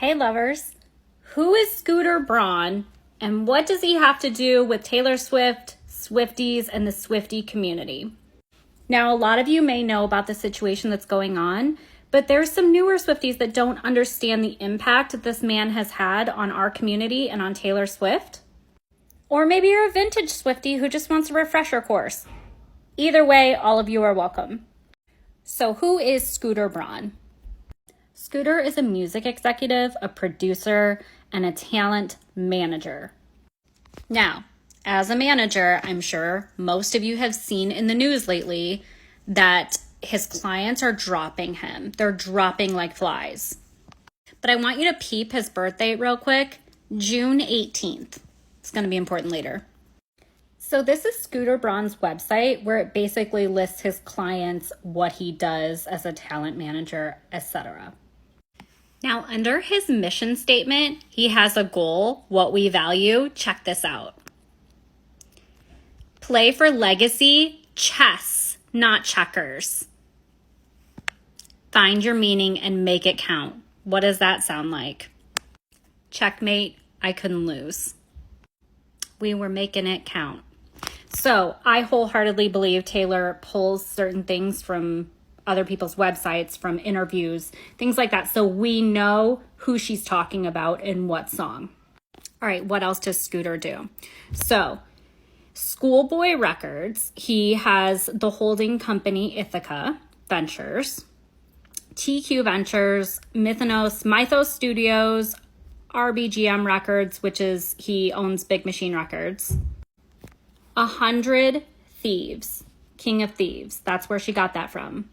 Hey lovers, who is Scooter Braun and what does he have to do with Taylor Swift, Swifties, and the Swiftie community? Now, a lot of you may know about the situation that's going on, but there's some newer Swifties that don't understand the impact that this man has had on our community and on Taylor Swift. Or maybe you're a vintage Swiftie who just wants a refresher course. Either way, all of you are welcome. So who is Scooter Braun? Scooter is a music executive, a producer, and a talent manager. Now, as a manager, I'm sure most of you have seen in the news lately that his clients are dropping him. They're dropping like flies. But I want you to peep his birthday real quick, June 18th. It's going to be important later. So this is Scooter Braun's website where it basically lists his clients, what he does as a talent manager, etc. Now, under his mission statement, he has a goal, what we value. Check this out. Play for legacy, chess, not checkers. Find your meaning and make it count. What does that sound like? Checkmate, I couldn't lose. We were making it count. So I wholeheartedly believe Taylor pulls certain things from other people's websites, from interviews, things like that. So we know who she's talking about in what song. All right, what else does Scooter do? So Schoolboy Records, he has the holding company Ithaca Ventures, TQ Ventures, Mythos Studios, RBGM Records, which is he owns Big Machine Records. 100 Thieves, King of Thieves. That's where she got that from.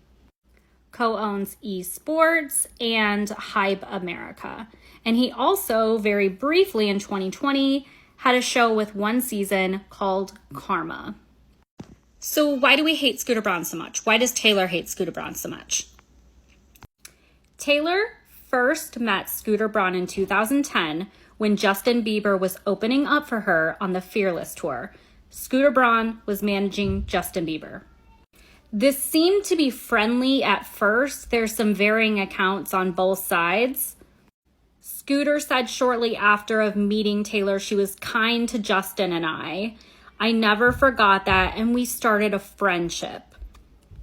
Co-owns eSports and Hype America. And he also, very briefly in 2020, had a show with one season called Karma. So why do we hate Scooter Braun so much? Why does Taylor hate Scooter Braun so much? Taylor first met Scooter Braun in 2010 when Justin Bieber was opening up for her on the Fearless tour. Scooter Braun was managing Justin Bieber. This seemed to be friendly at first. There's some varying accounts on both sides. Scooter said shortly after of meeting Taylor, she was kind to Justin and I. I never forgot that, and we started a friendship.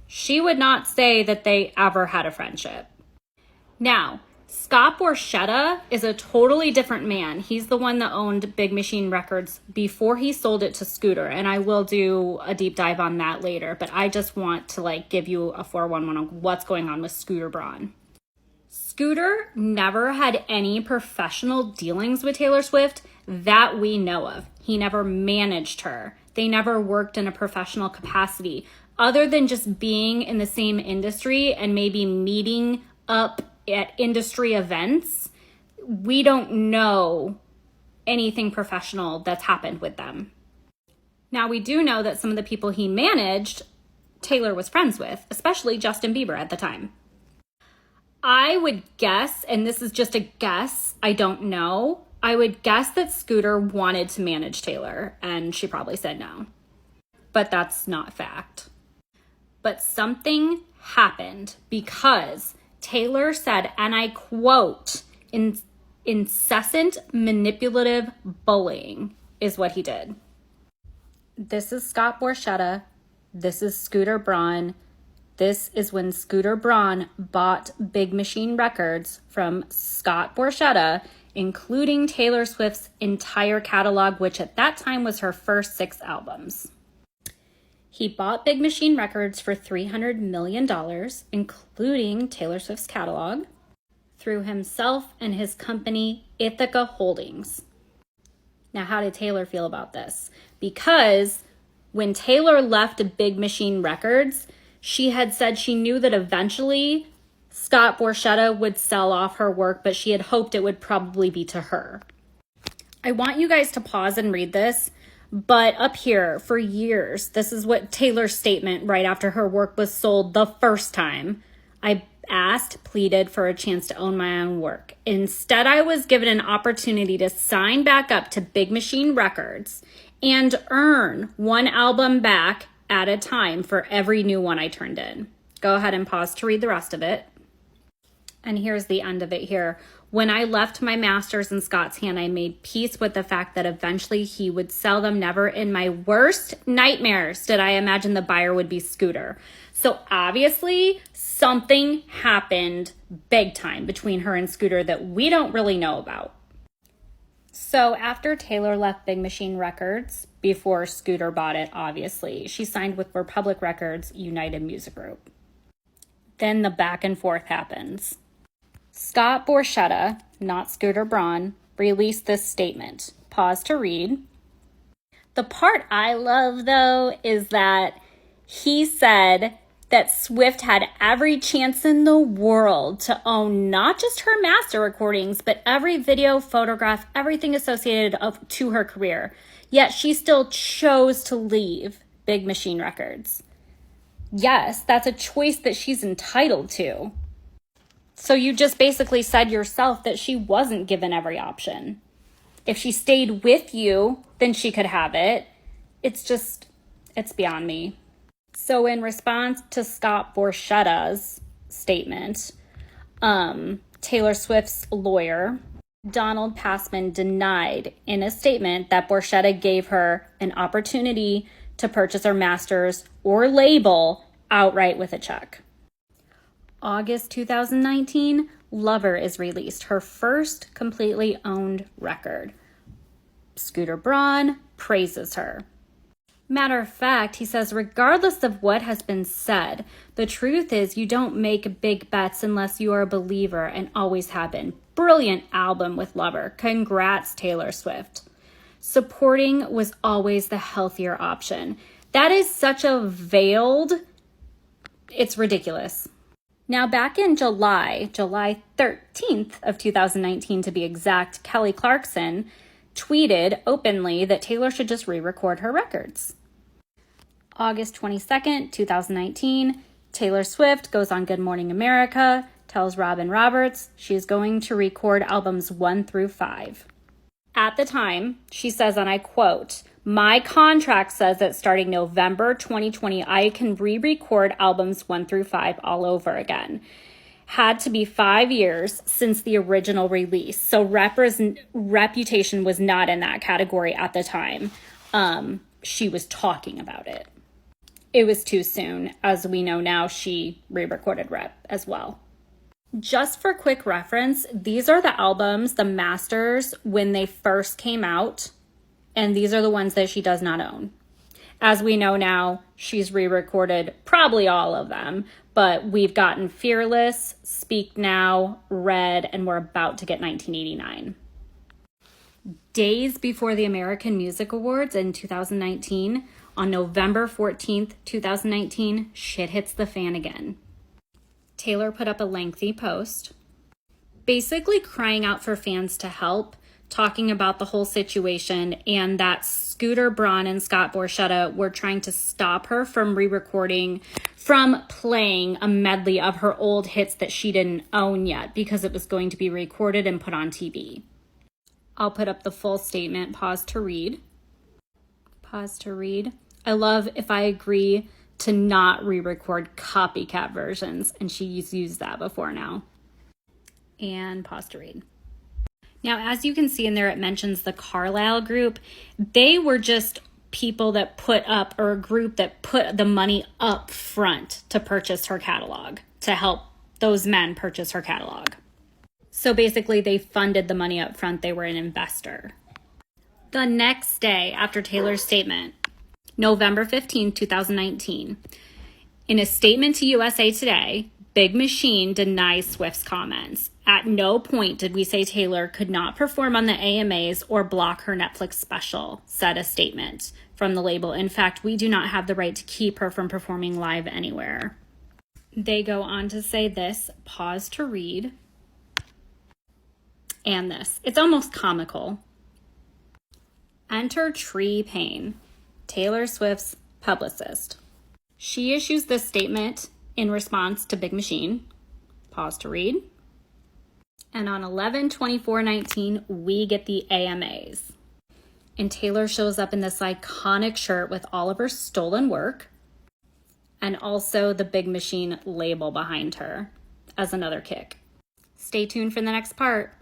She would not say that they ever had a friendship. Now, Scott Borchetta is a totally different man. He's the one that owned Big Machine Records before he sold it to Scooter. And I will do a deep dive on that later. But I just want to give you a 411 on what's going on with Scooter Braun. Scooter never had any professional dealings with Taylor Swift that we know of. He never managed her. They never worked in a professional capacity other than just being in the same industry and maybe meeting up at industry events. We don't know anything professional that's happened with them. Now, we do know that some of the people he managed, Taylor was friends with, especially Justin Bieber at the time. I would guess, and this is just a guess, I don't know, I would guess that Scooter wanted to manage Taylor, and she probably said no. But that's not fact. But something happened because Taylor said, and I quote, incessant manipulative bullying is what he did. This is Scott Borchetta. This is Scooter Braun. This is when Scooter Braun bought Big Machine Records from Scott Borchetta, including Taylor Swift's entire catalog, which at that time was her first 6 albums. He bought Big Machine Records for $300 million, including Taylor Swift's catalog, through himself and his company, Ithaca Holdings. Now, how did Taylor feel about this? Because when Taylor left Big Machine Records, she had said she knew that eventually Scott Borchetta would sell off her work, but she had hoped it would probably be to her. I want you guys to pause and read this. But up here, for years, this is what Taylor's statement right after her work was sold the first time. I pleaded for a chance to own my own work. Instead, I was given an opportunity to sign back up to Big Machine Records and earn one album back at a time for every new one I turned in. Go ahead and pause to read the rest of it. And here's the end of it here. When I left my masters in Scott's hand, I made peace with the fact that eventually he would sell them. Never in my worst nightmares did I imagine the buyer would be Scooter. So obviously something happened big time between her and Scooter that we don't really know about. So after Taylor left Big Machine Records, before Scooter bought it, obviously, she signed with Republic Records United Music Group. Then the back and forth happens. Scott Borchetta, not Scooter Braun, released this statement. Pause to read. The part I love, though, is that he said that Swift had every chance in the world to own not just her master recordings, but every video, photograph, everything associated to her career. Yet she still chose to leave Big Machine Records. Yes, that's a choice that she's entitled to. So you just basically said yourself that she wasn't given every option. If she stayed with you, then she could have it. It's beyond me. So in response to Scott Borchetta's statement, Taylor Swift's lawyer, Donald Passman, denied in a statement that Borchetta gave her an opportunity to purchase her masters or label outright with a check. August 2019, Lover is released, her first completely owned record. Scooter Braun praises her. Matter of fact, he says, regardless of what has been said, the truth is you don't make big bets unless you are a believer and always have been. Brilliant album with Lover. Congrats, Taylor Swift. Supporting was always the healthier option. That is such a veiled, it's ridiculous. Now back in July 13th of 2019 to be exact, Kelly Clarkson tweeted openly that Taylor should just re-record her records. August 22nd, 2019, Taylor Swift goes on Good Morning America, tells Robin Roberts she is going to record albums 1 through 5. At the time, she says, and I quote, "My contract says that starting November 2020, I can re-record albums 1 through 5 all over again. Had to be 5 years since the original release. So Reputation was not in that category at the time. She was talking about it. It was too soon. As we know now, she re-recorded Rep as well. Just for quick reference, these are the albums, the masters, when they first came out. And these are the ones that she does not own. As we know now, she's re-recorded probably all of them, but we've gotten Fearless, Speak Now, Red, and we're about to get 1989. Days before the American Music Awards in 2019, on November 14th, 2019, shit hits the fan again. Taylor put up a lengthy post, basically crying out for fans to help, talking about the whole situation and that Scooter Braun and Scott Borchetta were trying to stop her from re-recording, from playing a medley of her old hits that she didn't own yet because it was going to be recorded and put on TV. I'll put up the full statement. Pause to read. I love if I agree to not re-record copycat versions, and she's used that before now. And pause to read. Now, as you can see in there, it mentions the Carlyle Group. They were just people that put up, or a group that put the money up front to purchase her catalog, to help those men purchase her catalog. So basically, they funded the money up front. They were an investor. The next day after Taylor's statement, November 15, 2019, in a statement to USA Today, Big Machine denies Swift's comments. At no point did we say Taylor could not perform on the AMAs or block her Netflix special, said a statement from the label. In fact, we do not have the right to keep her from performing live anywhere. They go on to say this, pause to read, and this. It's almost comical. Enter Tree Payne, Taylor Swift's publicist. She issues this statement in response to Big Machine. Pause to read. And on 11/24/19, we get the AMAs. And Taylor shows up in this iconic shirt with all of her stolen work and also the Big Machine label behind her as another kick. Stay tuned for the next part.